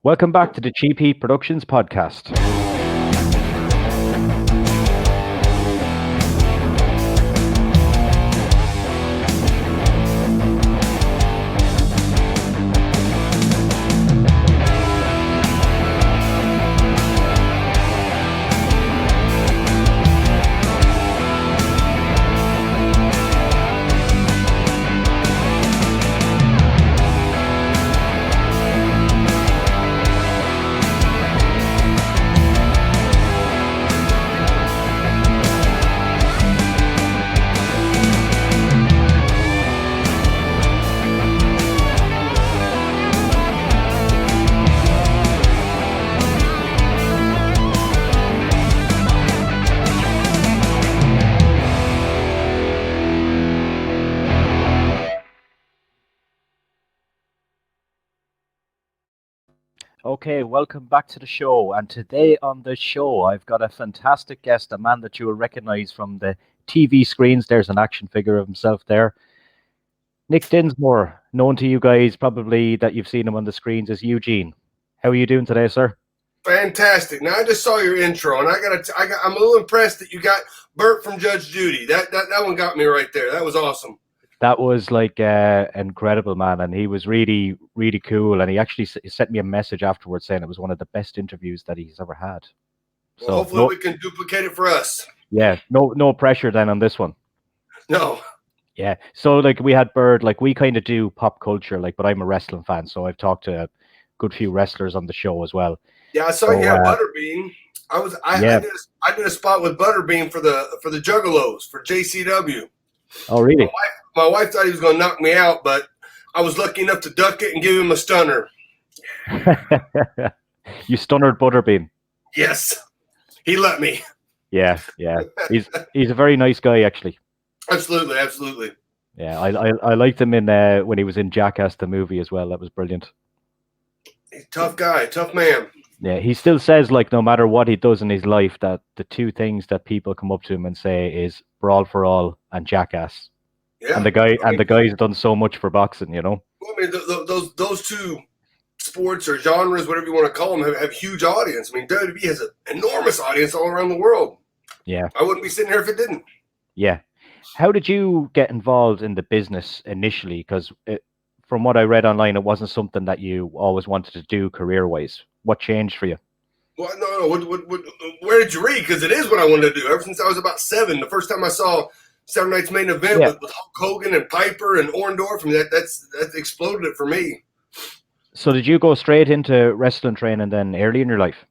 Welcome back to the Cheap Heat Productions podcast. Okay, welcome back to the show. And today on the show, I've got a fantastic guest, a man that you will recognize from the TV screens. There's an action figure of himself there. Nick Dinsmore, known to you guys probably that you've seen him on the screens as Eugene. How are you doing today, sir? Fantastic. Now I just saw your intro, and I'm a little impressed that you got Bert from Judge Judy. That one got me right there. That was awesome. That was like incredible, man, and he was really, really cool. And he actually sent me a message afterwards saying it was one of the best interviews that he's ever had. Well, hopefully we can duplicate it for us. Yeah, no pressure then on this one. No. Yeah, so like we had Bird, like we kind of do pop culture, like, but I'm a wrestling fan, so I've talked to a good few wrestlers on the show as well. Yeah, I saw you have Butterbean. I did a spot with Butterbean for the Juggalos for JCW. Oh, really? My wife thought he was going to knock me out, but I was lucky enough to duck it and give him a stunner. You stunnered Butterbean. Yes, he let me. Yeah. He's a very nice guy, actually. Absolutely. Yeah, I liked him in when he was in Jackass the movie as well. That was brilliant. He's a tough guy, tough man. Yeah, he still says, like, no matter what he does in his life, that the two things that people come up to him and say is Brawl for All and Jackass. Yeah, and the guy's done so much for boxing, you know. I mean, those two sports or genres, whatever you want to call them, have huge audience. I mean, WWE has an enormous audience all around the world. Yeah, I wouldn't be sitting here if it didn't. Yeah. How did you get involved in the business initially? Because from what I read online, it wasn't something that you always wanted to do career-wise. What changed for you? Well, no. Where did you read? Because it is what I wanted to do. Ever since I was about 7, the first time I saw Saturday Night's Main Event with Hulk Hogan and Piper and Orndorff, and that exploded it for me. So did you go straight into wrestling training then early in your life?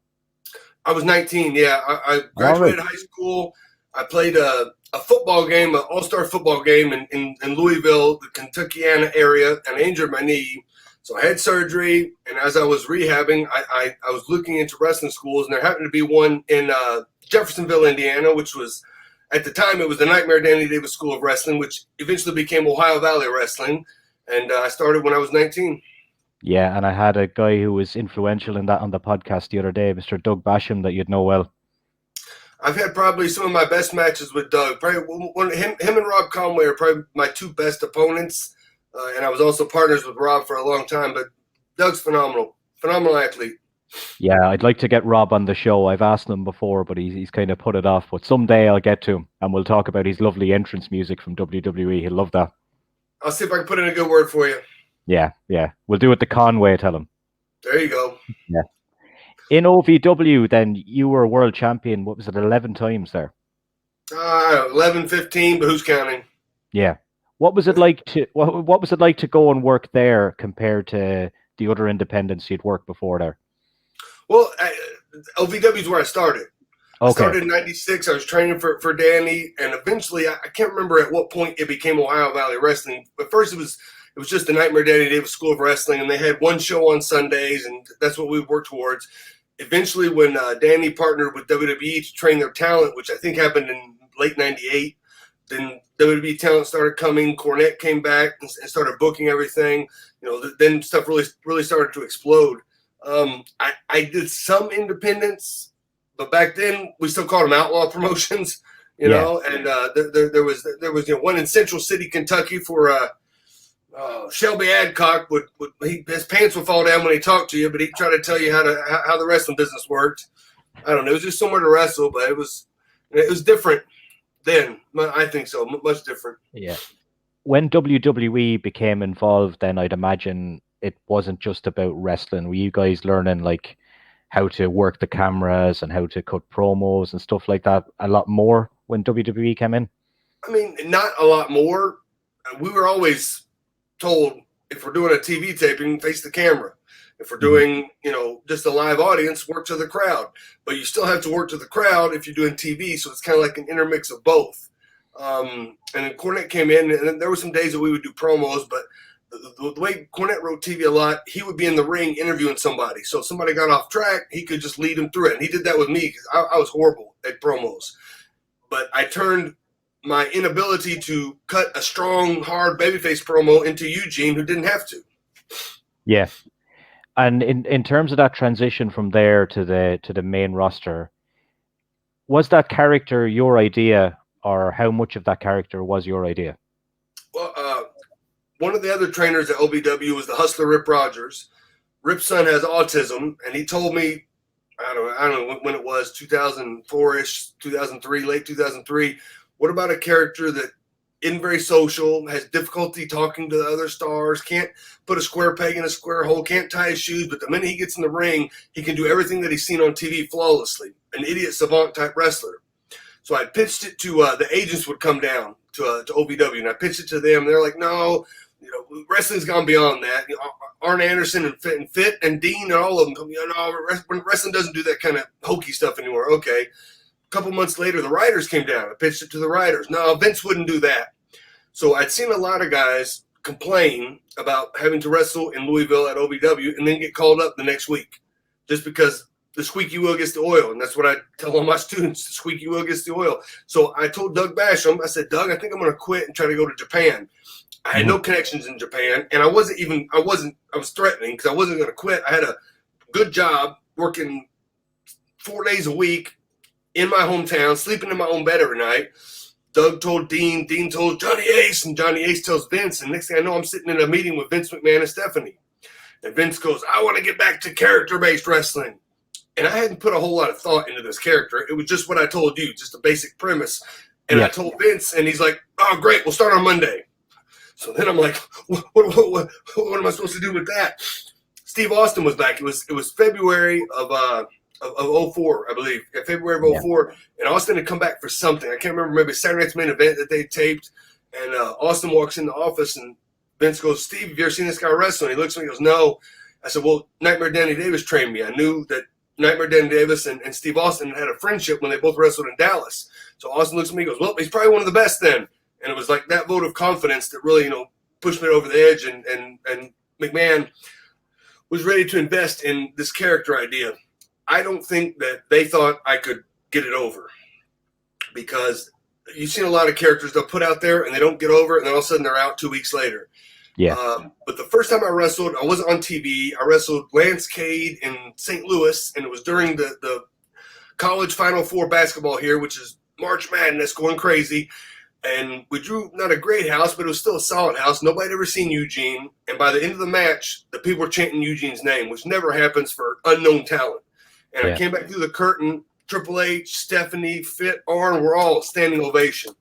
I was 19, yeah. I graduated high school. I played a football game, an all-star football game in Louisville, the Kentuckiana area, and I injured my knee. So I had surgery, and as I was rehabbing, I was looking into wrestling schools, and there happened to be one in Jeffersonville, Indiana, which was, at the time, it was the Nightmare Danny Davis School of Wrestling, which eventually became Ohio Valley Wrestling, and I started when I was 19. Yeah, and I had a guy who was influential in that on the podcast the other day, Mr. Doug Basham, that you'd know well. I've had probably some of my best matches with Doug. Probably him and Rob Conway are probably my two best opponents. And I was also partners with Rob for a long time, but Doug's phenomenal athlete. Yeah, I'd like to get Rob on the show. I've asked him before, but he's kind of put it off. But someday I'll get to him, and we'll talk about his lovely entrance music from WWE. He'll love that. I'll see if I can put in a good word for you. Yeah. We'll do it the Conway, tell him. There you go. Yeah. In OVW, then, you were world champion, what was it, 11 times there? 11, 15, but who's counting? Yeah. What was it like to go and work there compared to the other independents you'd worked before there? Well, OVW is where I started. Okay. I started in 96. I was training for Danny, and eventually, I can't remember at what point it became Ohio Valley Wrestling. But first, it was just the Nightmare Danny Davis School of Wrestling, and they had one show on Sundays, and that's what we worked towards. Eventually, when Danny partnered with WWE to train their talent, which I think happened in late 98, then WWE talent started coming. Cornette came back and started booking everything. You know, then stuff really started to explode. I did some independents, but back then we still called them outlaw promotions. You know, and there was one in Central City, Kentucky for Shelby Adcock his pants would fall down when he talked to you, but he'd try to tell you how the wrestling business worked. I don't know. It was just somewhere to wrestle, but it was different then. I think so. Much different. Yeah. When WWE became involved, then I'd imagine it wasn't just about wrestling. Were you guys learning like how to work the cameras and how to cut promos and stuff like that a lot more when WWE came in? I mean, not a lot more. We were always told, if we're doing a TV taping, face the camera. If we're doing, just a live audience, work to the crowd. But you still have to work to the crowd if you're doing TV, so it's kind of like an intermix of both. And then Cornette came in, and there were some days that we would do promos, but the way Cornette wrote TV a lot, he would be in the ring interviewing somebody. So if somebody got off track, he could just lead them through it. And he did that with me because I was horrible at promos. But I turned my inability to cut a strong, hard babyface promo into Eugene, who didn't have to. Yeah. And in terms of that transition from there to the main roster, was that character your idea, or how much of that character was your idea? Well, one of the other trainers at OVW was the hustler Rip Rogers. Rip's son has autism, and he told me, I don't know when it was, 2004-ish, 2003, late 2003, what about a character that isn't very social, has difficulty talking to the other stars, can't put a square peg in a square hole, can't tie his shoes, but the minute he gets in the ring, he can do everything that he's seen on TV flawlessly, an idiot savant type wrestler. So I pitched it to the agents would come down to OVW, and I pitched it to them. They're like, no, wrestling's gone beyond that. Arn Anderson and Fit and Dean and all of them come, no, wrestling doesn't do that kind of hokey stuff anymore. Okay. A couple months later, the writers came down. I pitched it to the writers. No, Vince wouldn't do that. So I'd seen a lot of guys complain about having to wrestle in Louisville at OVW and then get called up the next week just because the squeaky wheel gets the oil. And that's what I tell all my students, the squeaky wheel gets the oil. So I told Doug Basham, I said, Doug, I think I'm going to quit and try to go to Japan. I had no connections in Japan, and I was threatening because I wasn't going to quit. I had a good job working 4 days a week in my hometown, sleeping in my own bed every night. Doug told Dean, Dean told Johnny Ace, and Johnny Ace tells Vince. And next thing I know, I'm sitting in a meeting with Vince McMahon and Stephanie. And Vince goes, I want to get back to character-based wrestling. And I hadn't put a whole lot of thought into this character. It was just what I told you, just a basic premise. And I told Vince, and he's like, oh, great, we'll start on Monday. So then I'm like, what am I supposed to do with that? Steve Austin was back. It was February of 04, I believe. February of 04. And Austin had come back for something. I can't remember, maybe Saturday Night's Main Event that they taped. And Austin walks in the office, and Vince goes, Steve, have you ever seen this guy wrestle? And he looks at me and goes, no. I said, well, Nightmare Danny Davis trained me. I knew that Nightmare Danny Davis and Steve Austin had a friendship when they both wrestled in Dallas. So Austin looks at me and goes, well, he's probably one of the best then. And it was like that vote of confidence that really, pushed me over the edge. And McMahon was ready to invest in this character idea. I don't think that they thought I could get it over, because you've seen a lot of characters they'll put out there and they don't get over it, and then all of a sudden they're out 2 weeks later. Yeah. But the first time I wrestled, I wasn't on TV. I wrestled Lance Cade in St. Louis, and it was during the college Final Four basketball here, which is March Madness going crazy. And we drew not a great house, but it was still a solid house. Nobody had ever seen Eugene. And by the end of the match, the people were chanting Eugene's name, which never happens for unknown talent. And I came back through the curtain. Triple H, Stephanie, Fit, Arn were all standing ovation.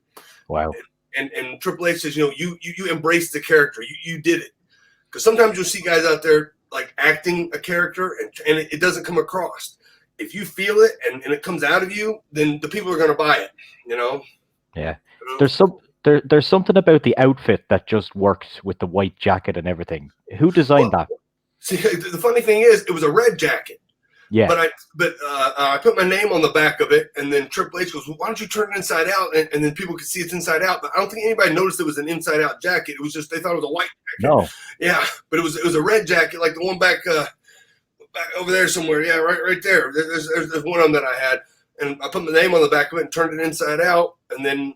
Wow. And Triple H says, you embraced the character. You did it. Because sometimes you'll see guys out there like acting a character and it doesn't come across. If you feel it and it comes out of you, then the people are going to buy it, Yeah. There's something about the outfit that just worked with the white jacket and everything. Who designed that? See, the funny thing is, it was a red jacket. Yeah. But I put my name on the back of it, and then Triple H goes, well, why don't you turn it inside out? And then people could see it's inside out. But I don't think anybody noticed it was an inside out jacket. It was just, they thought it was a white jacket. No. Yeah. But it was a red jacket, like the one back over there somewhere. Yeah, right there. There's one of them that I had. And I put my name on the back of it and turned it inside out. And then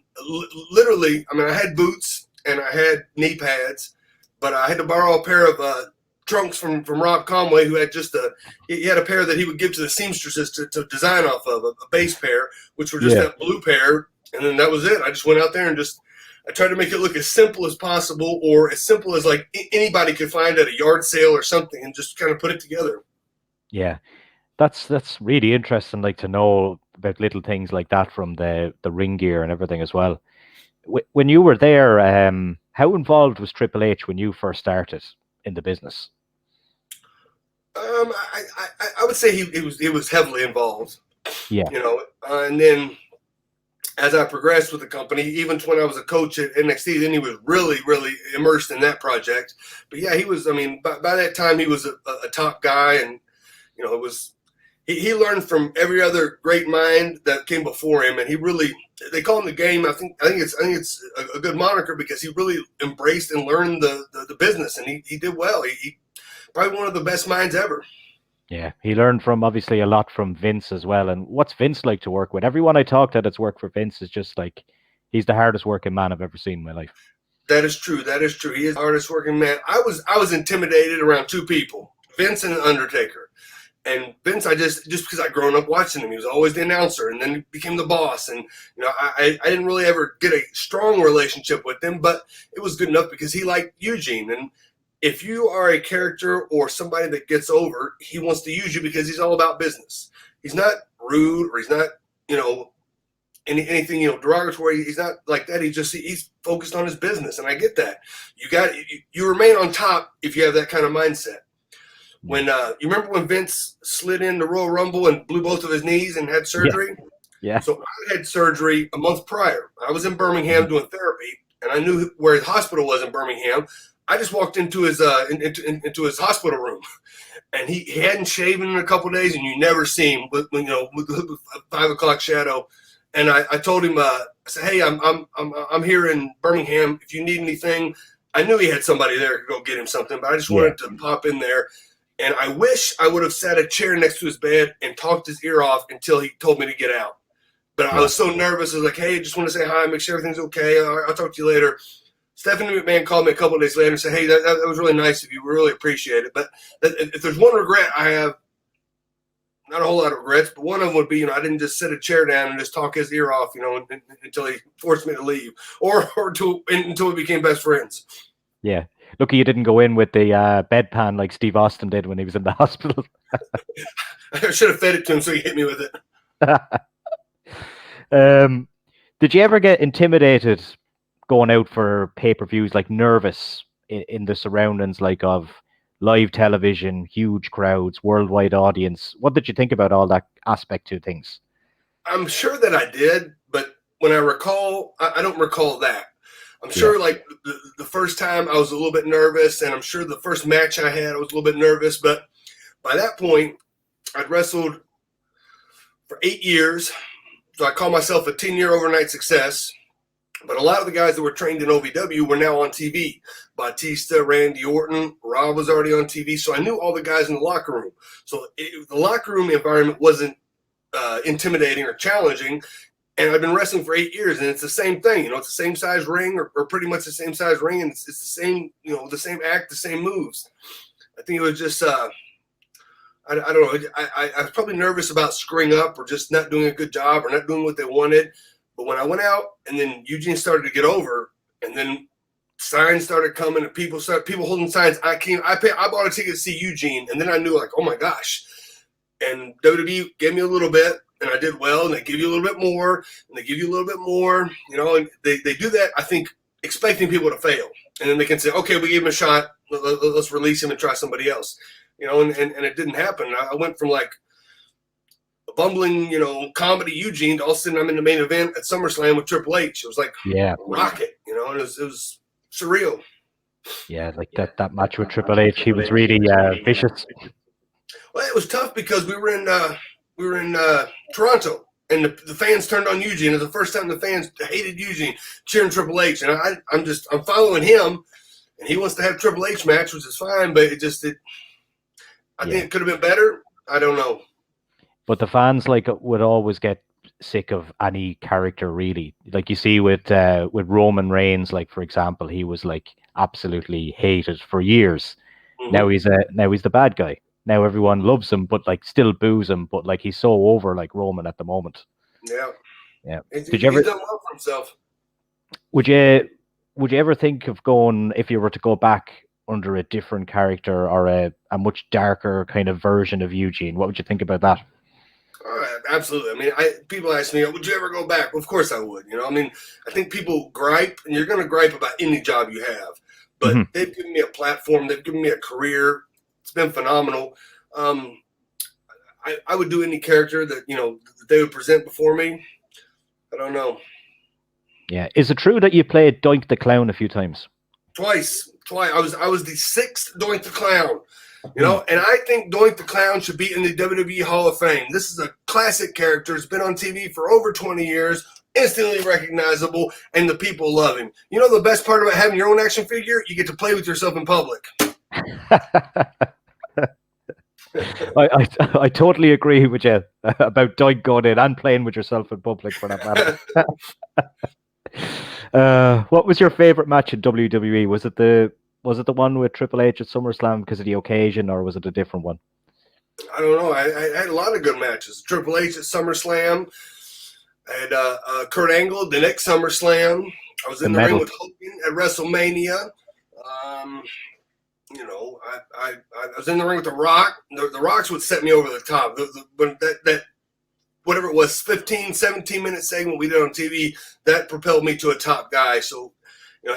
literally, I had boots and I had knee pads, but I had to borrow a pair of trunks from Rob Conway, who had he had a pair that he would give to the seamstresses to design off of, a base pair, which were just that blue pair. And then that was it. I just went out there and I tried to make it look as simple as possible, or as simple as like anybody could find at a yard sale or something, and just kind of put it together. Yeah. That's really interesting, like to know about little things like that from the ring gear and everything as well. When you were there, how involved was Triple H when you first started in the business? I would say he was heavily involved, Yeah, and then as I progressed with the company, even when I was a coach at NXT, then he was really immersed in that project. But yeah, he was. I mean, by that time, he was a top guy, and it was. He learned from every other great mind that came before him, and he really. They call him the game. I think it's a good moniker because he really embraced and learned the business, and he did well. He probably one of the best minds ever. yeah. He learned from obviously a lot from Vince as well. And what's Vince like to work with? Everyone I talked to that's worked for Vince is just like he's the hardest working man I've ever seen in my life. That is true. That is true. He is the hardest working man. I was intimidated around two people, Vince and the Undertaker. And Vince, I just because I'd grown up watching him, he was always the announcer, and then he became the boss. And I didn't really ever get a strong relationship with him, but it was good enough because he liked Eugene. And if you are a character or somebody that gets over, he wants to use you because he's all about business. He's not rude, or he's not anything derogatory. He's not like that. He's focused on his business, and I get that. You remain on top if you have that kind of mindset. When you remember when Vince slid in the Royal Rumble and blew both of his knees and had surgery? Yeah. So I had surgery a month prior. I was in Birmingham doing therapy, and I knew where his hospital was in Birmingham. I just walked into his into his hospital room, and he hadn't shaven in a couple of days, and you never see him with the 5 o'clock shadow. And I told him, I said, "Hey, I'm here in Birmingham. If you need anything," I knew he had somebody there to go get him something, but I just wanted to pop in there. And I wish I would have sat a chair next to his bed and talked his ear off until he told me to get out. But I was so nervous. I was like, "Hey, just want to say hi, make sure everything's okay. I'll talk to you later." Stephanie McMahon called me a couple of days later and said, "Hey, that was really nice of you. We really appreciate it. But if there's one regret I have, not a whole lot of regrets, but one of them would be, I didn't just sit a chair down and just talk his ear off, until he forced me to leave or until we became best friends." Yeah. Lucky you didn't go in with the bedpan like Steve Austin did when he was in the hospital. I should have fed it to him so he hit me with it. Did you ever get intimidated going out for pay-per-views, like nervous in the surroundings like of live television, huge crowds, worldwide audience? What did you think about all that aspect to things? I'm sure that I did, but when I recall, I don't recall that. I'm sure like the first time I was a little bit nervous, and I'm sure the first match I had, I was a little bit nervous, but by that point, I'd wrestled for 8 years. So I call myself a 10-year overnight success. But a lot of the guys that were trained in OVW were now on TV. Batista, Randy Orton, Rob was already on TV. So I knew all the guys in the locker room. So the locker room environment wasn't intimidating or challenging. And I've been wrestling for 8 years, and it's the same thing. It's the same size ring, or pretty much the same size ring, and it's the same, the same act, the same moves. I think it was just, I don't know. I was probably nervous about screwing up or just not doing a good job or not doing what they wanted. But when I went out, and then Eugene started to get over, and then signs started coming, and people holding signs. I bought a ticket to see Eugene, and then I knew, like, oh my gosh. And WWE gave me a little bit, and I did well, and they give you a little bit more, and they give you a little bit more, and they do that, I think, expecting people to fail. And then they can say, okay, we gave him a shot, let's release him and try somebody else. And it didn't happen. I went from like a bumbling, comedy Eugene to all of a sudden I'm in the main event at SummerSlam with Triple H. It was like rocket, and it was surreal. Yeah, like that match with Triple H, he was really vicious. Well, it was tough because we were in Toronto, and the fans turned on Eugene. It was the first time the fans hated Eugene, cheering Triple H, and I'm following him, and he wants to have Triple H match, which is fine, but I think it could have been better. I don't know. But the fans would always get sick of any character, really. Like you see with Roman Reigns, like for example, he was like absolutely hated for years. Mm-hmm. Now he's the bad guy. Now everyone loves him, but like still boos him. But like he's so over, like Roman at the moment. Yeah. Yeah. Did you ever? He's done well for himself. Would you would you ever think of going, if you were to go back under a different character or a much darker kind of version of Eugene? What would you think about that? Absolutely. I mean, people ask me, would you ever go back? Well, of course I would. I mean, I think people gripe, and you're going to gripe about any job you have, but they've given me a platform. They've given me a career. It's been phenomenal. I would do any character that, they would present before me. I don't know. Yeah. Is it true that you played Doink the Clown a few times? Twice. I was the 6th Doink the Clown. And I think Doink the Clown should be in the WWE Hall of Fame. This is a classic character. It's been on TV for over 20 years, instantly recognizable, and the people love him. The best part about having your own action figure? You get to play with yourself in public. I totally agree with you about Doink going in and playing with yourself in public, for that matter. What was your favorite match in WWE? Was it the one with Triple H at SummerSlam because of the occasion, or was it a different one? I don't know. I had a lot of good matches. Triple H at SummerSlam. I had Kurt Angle the next SummerSlam. I was in the ring with Hogan at WrestleMania. I was in the ring with The Rock. The Rocks would set me over the top. That whatever it was, 15, 17-minute segment we did on TV, that propelled me to a top guy. So,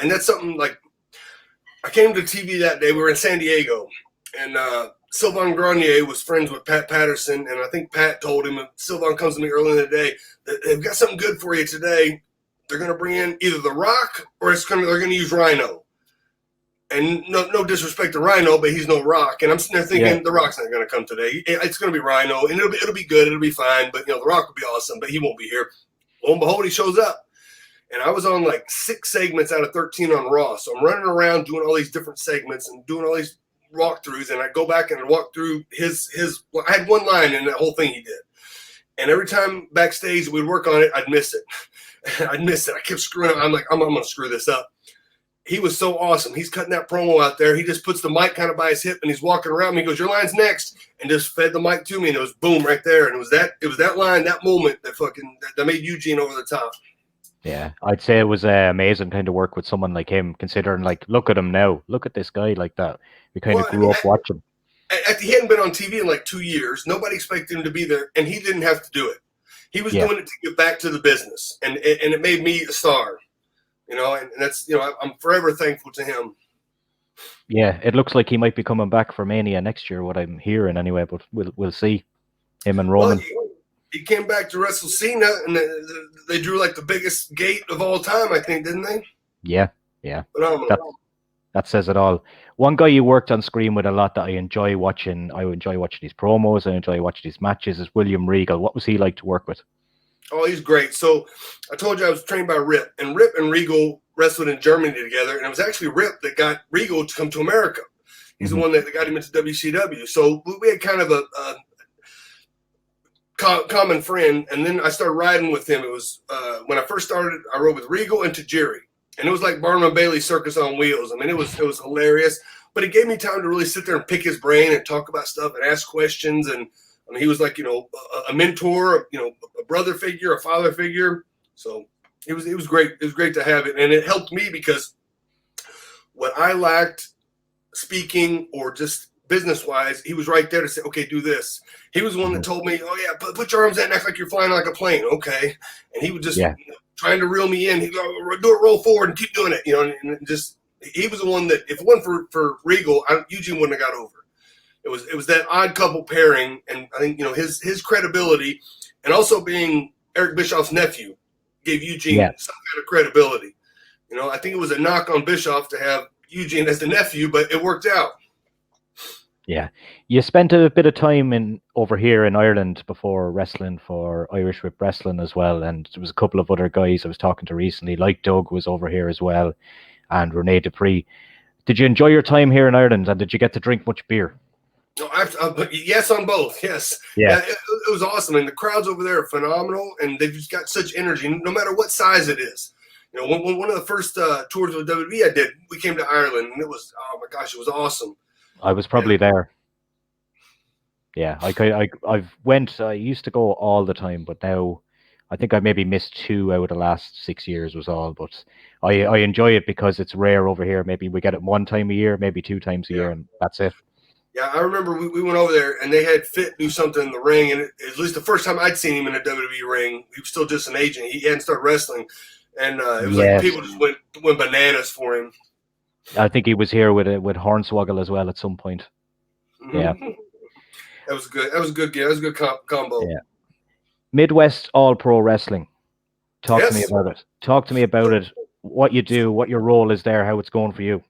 and that's something like, I came to TV that day. We were in San Diego, and Sylvain Grenier was friends with Pat Patterson, and I think Pat told him, Sylvain comes to me early in the day, that they've got something good for you today. They're going to bring in either The Rock or they're going to use Rhino. And no disrespect to Rhino, but he's no Rock. And I'm sitting there thinking, The Rock's not going to come today. It's going to be Rhino, and it'll be good. It'll be fine. But, The Rock will be awesome, but he won't be here. Lo and behold, he shows up. And I was on like 6 segments out of 13 on Raw. So I'm running around doing all these different segments and doing all these walkthroughs. And I go back and I walk through I had one line in that whole thing he did. And every time backstage we'd work on it, I'd miss it. I kept screwing up. I'm like, I'm going to screw this up. He was so awesome. He's cutting that promo out there. He just puts the mic kind of by his hip and he's walking around me. He goes, your line's next. And just fed the mic to me. And it was boom right there. And it was that line, that moment that made Eugene over the top. Yeah, I'd say it was amazing kind of work with someone like him, considering, like, look at him now. Look at this guy like that. We kind of grew up watching. He hadn't been on TV in like 2 years. Nobody expected him to be there, and he didn't have to do it. He was doing it to give back to the business, and it made me a star. And that's, I'm forever thankful to him. Yeah, it looks like he might be coming back for Mania next year, what I'm hearing anyway, but we'll see. Him and Roman. Well, he came back to wrestle Cena, and they drew like the biggest gate of all time, I think, didn't they? Yeah. That says it all. One guy you worked on screen with a lot that I enjoy watching his promos, I enjoy watching his matches, is William Regal. What was he like to work with? Oh, he's great. So I told you I was trained by Rip, and Rip and Regal wrestled in Germany together, and it was actually Rip that got Regal to come to America. He's the one that got him into WCW. So we had kind of a common friend, and then I started riding with him. It was when I first started, I rode with Regal and Tajiri, and it was like Barnum and Bailey Circus on Wheels. I mean, it was hilarious, but it gave me time to really sit there and pick his brain and talk about stuff and ask questions. And I mean, he was like, a mentor, a brother figure, a father figure. So it was great. It was great to have it, and it helped me because what I lacked, speaking or just business-wise, he was right there to say, okay, do this. He was the one that told me, oh, yeah, put your arms out and act like you're flying like a plane. Okay. And he would just trying to reel me in. He'd go, do it, roll forward and keep doing it. And just he was the one that, if it wasn't for Regal, Eugene wouldn't have got over. It was that odd couple pairing. And I think, his credibility and also being Eric Bischoff's nephew gave Eugene some kind of credibility. I think it was a knock on Bischoff to have Eugene as the nephew, but it worked out. Yeah. You spent a bit of time over here in Ireland before wrestling for Irish Whip Wrestling as well, and there was a couple of other guys I was talking to recently, like Doug was over here as well, and Rene Dupree. Did you enjoy your time here in Ireland, and did you get to drink much beer? No, yes on both, yes. Yeah. It was awesome, and the crowds over there are phenomenal, and they've just got such energy, no matter what size it is. One of the first tours with WWE I did, we came to Ireland, and it was, oh my gosh, it was awesome. I was probably there. Yeah, I used to go all the time, but now I think I maybe missed 2 out of the last 6 years was all, but I enjoy it because it's rare over here. Maybe we get it 1 time a year, maybe 2 times a Yeah. year, and that's it. Yeah, I remember we went over there and they had Fit do something in the ring, and at least the first time I'd seen him in a WWE ring, he was still just an agent. He hadn't started wrestling, and it was like Yes, people just went bananas for him. I think he was here with Hornswoggle as well at some point. Yeah, That was good. That was a good game. That was a good combo. yeah. Midwest All Pro Wrestling. Talk to me Yes. about it. Talk to me about it. What you do, what your role is there, how it's going for you.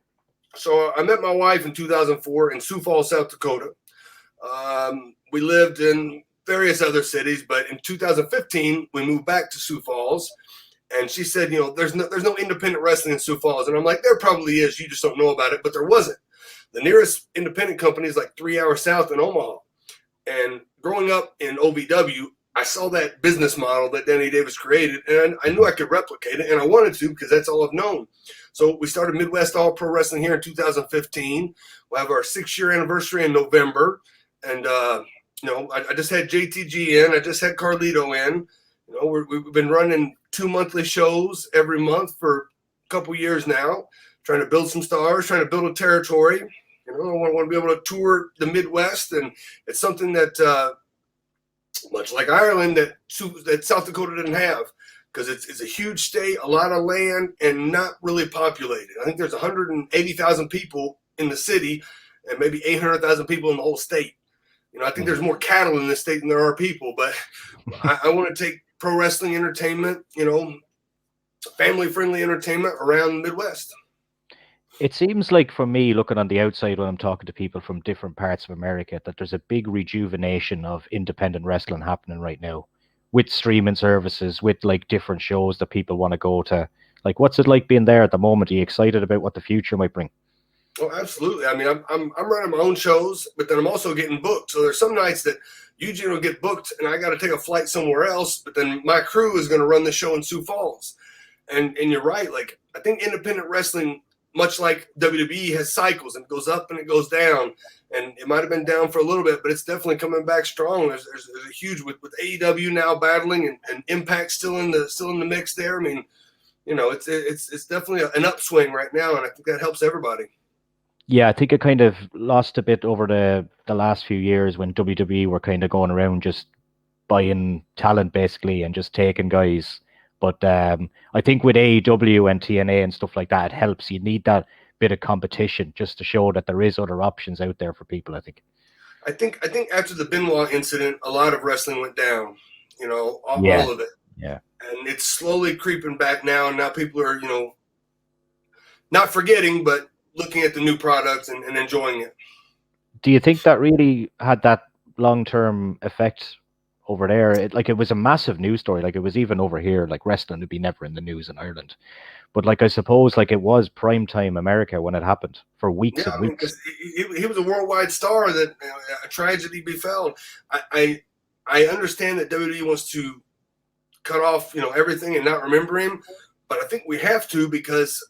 So I met my wife in 2004 in Sioux Falls, South Dakota. We lived in various other cities, but in 2015 we moved back to Sioux Falls, and she said, there's no independent wrestling in Sioux Falls, and I'm like, there probably is, you just don't know about it, but there wasn't. The nearest independent company is like 3 hours south in Omaha, and growing up in OVW, I saw that business model that Danny Davis created, and I knew I could replicate it, and I wanted to because that's all I've known. So we started Midwest All Pro Wrestling here in 2015. We'll have our 6-year anniversary in November, and I just had JTG in, I just had Carlito in. We've been running 2 monthly shows every month for a couple years now, trying to build some stars, trying to build a territory. I want to be able to tour the Midwest, and it's something that, much like Ireland, that South Dakota didn't have, because it's a huge state, a lot of land, and not really populated. I think there's 180,000 people in the city and maybe 800,000 people in the whole state. I think there's more cattle in this state than there are people, but I want to take pro wrestling entertainment, family-friendly entertainment around the Midwest. It seems like, for me, looking on the outside when I'm talking to people from different parts of America, that there's a big rejuvenation of independent wrestling happening right now, with streaming services, with like different shows that people want to go to. Like, what's it like being there at the moment? Are you excited about what the future might bring? Oh, absolutely. I mean, I'm running my own shows, but then I'm also getting booked. So there's some nights that Eugene will get booked and I got to take a flight somewhere else, but then my crew is going to run the show in Sioux Falls. And you're right. Like, I think independent wrestling, much like WWE, has cycles and it goes up and it goes down. And it might have been down for a little bit, but it's definitely coming back strong. There's a huge with AEW now battling and Impact still in the mix there. I mean, it's definitely an upswing right now, and I think that helps everybody. Yeah, I think it kind of lost a bit over the last few years when WWE were kind of going around just buying talent basically and just taking guys. But I think with AEW and TNA and stuff like that, it helps. You need that bit of competition just to show that there is other options out there for people, I think. I think after the Benoit incident, a lot of wrestling went down, all of it. Yeah. And it's slowly creeping back now, and now people are, not forgetting, but looking at the new products and enjoying it. Do you think that really had that long-term effect over there? It was a massive news story. Like, it was even over here, like wrestling would be never in the news in Ireland. But like, I suppose like it was primetime America when it happened for weeks and weeks. He was a worldwide star that a tragedy befell. I understand that WWE wants to cut off, everything and not remember him, but I think we have to, because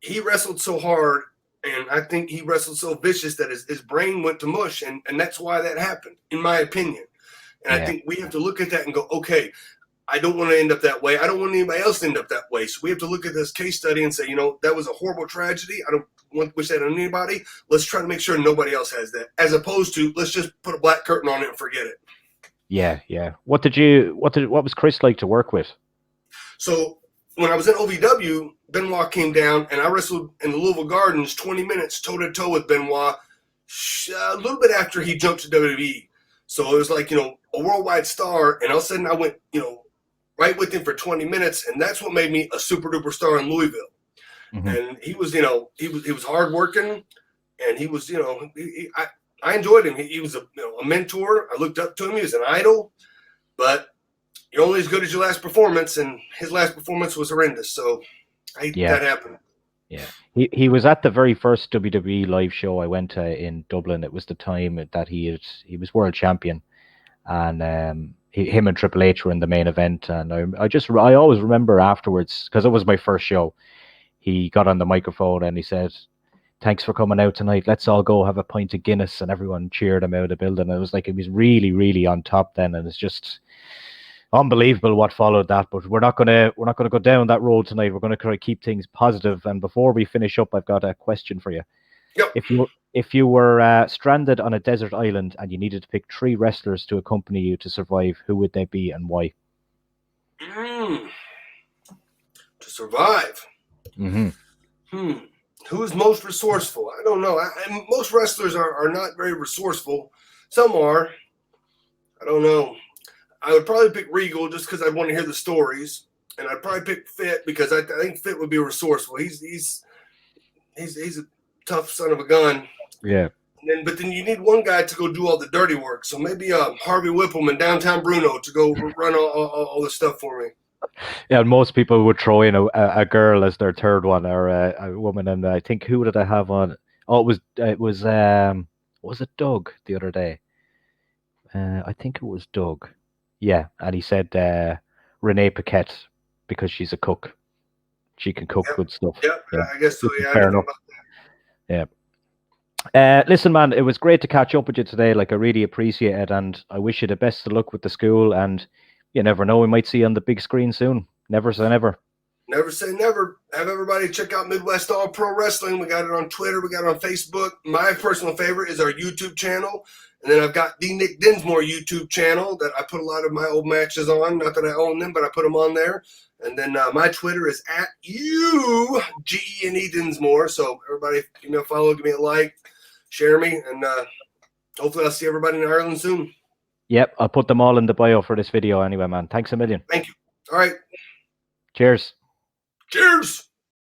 he wrestled so hard, and I think he wrestled so vicious that his brain went to mush, and that's why that happened, in my opinion. And I think we have to look at that and go, okay, I don't want to end up that way. I don't want anybody else to end up that way. So we have to look at this case study and say, that was a horrible tragedy. I don't want to wish that on anybody. Let's try to make sure nobody else has that, as opposed to let's just put a black curtain on it and forget it. Yeah. What was Chris like to work with? So when I was in OVW, Benoit came down and I wrestled in the Louisville Gardens 20 minutes toe-to-toe with Benoit a little bit after he jumped to WWE. So it was like, a worldwide star, and all of a sudden I went, right with him for 20 minutes, and that's what made me a super duper star in Louisville. Mm-hmm. And he was, he was hard working, and he was, I enjoyed him. He was a mentor. I looked up to him. He was an idol, but you're only as good as your last performance, and his last performance was horrendous. So that happened. Yeah, he was at the very first WWE live show I went to in Dublin. It was the time that he was world champion, and him and Triple H were in the main event. And I always remember afterwards, because it was my first show, he got on the microphone and he said, "Thanks for coming out tonight. Let's all go have a pint of Guinness." And everyone cheered him out of the building. It was like, it was really, really on top then. And it's just, unbelievable what followed that. But we're not gonna go down that road tonight. We're gonna try to keep things positive. And before we finish up, I've got a question for you. Yep. If you were stranded on a desert island and you needed to pick 3 wrestlers to accompany you to survive, who would they be and why? To survive. Mm-hmm. Who is most resourceful? I don't know. Most wrestlers are not very resourceful. Some are. I don't know. I would probably pick Regal just because I want to hear the stories, and I'd probably pick Fit because I think Fit would be resourceful. He's a tough son of a gun. Yeah. But then you need one guy to go do all the dirty work. So maybe Harvey Whipple in downtown Bruno to go run all the stuff for me. Yeah, most people would throw in a girl as their third one, or a woman. And I think, who did I have on? Oh, was it Doug the other day? I think it was Doug. Yeah, and he said Renee Paquette because she's a cook. She can cook good stuff. Yep, yeah. I guess so. Yeah, fair enough. Yeah. Listen, man, it was great to catch up with you today. Like, I really appreciate it, and I wish you the best of luck with the school. And you never know, we might see you on the big screen soon. Never say never. Never say never. Have everybody check out Midwest All Pro Wrestling. We got it on Twitter. We got it on Facebook. My personal favorite is our YouTube channel. And then I've got the Nick Dinsmore YouTube channel that I put a lot of my old matches on. Not that I own them, but I put them on there. And then my Twitter is at Eugene Dinsmore. So everybody, follow, give me a like, share me, and hopefully I'll see everybody in Ireland soon. Yep, I'll put them all in the bio for this video anyway, man. Thanks a million. Thank you. All right. Cheers. Cheers.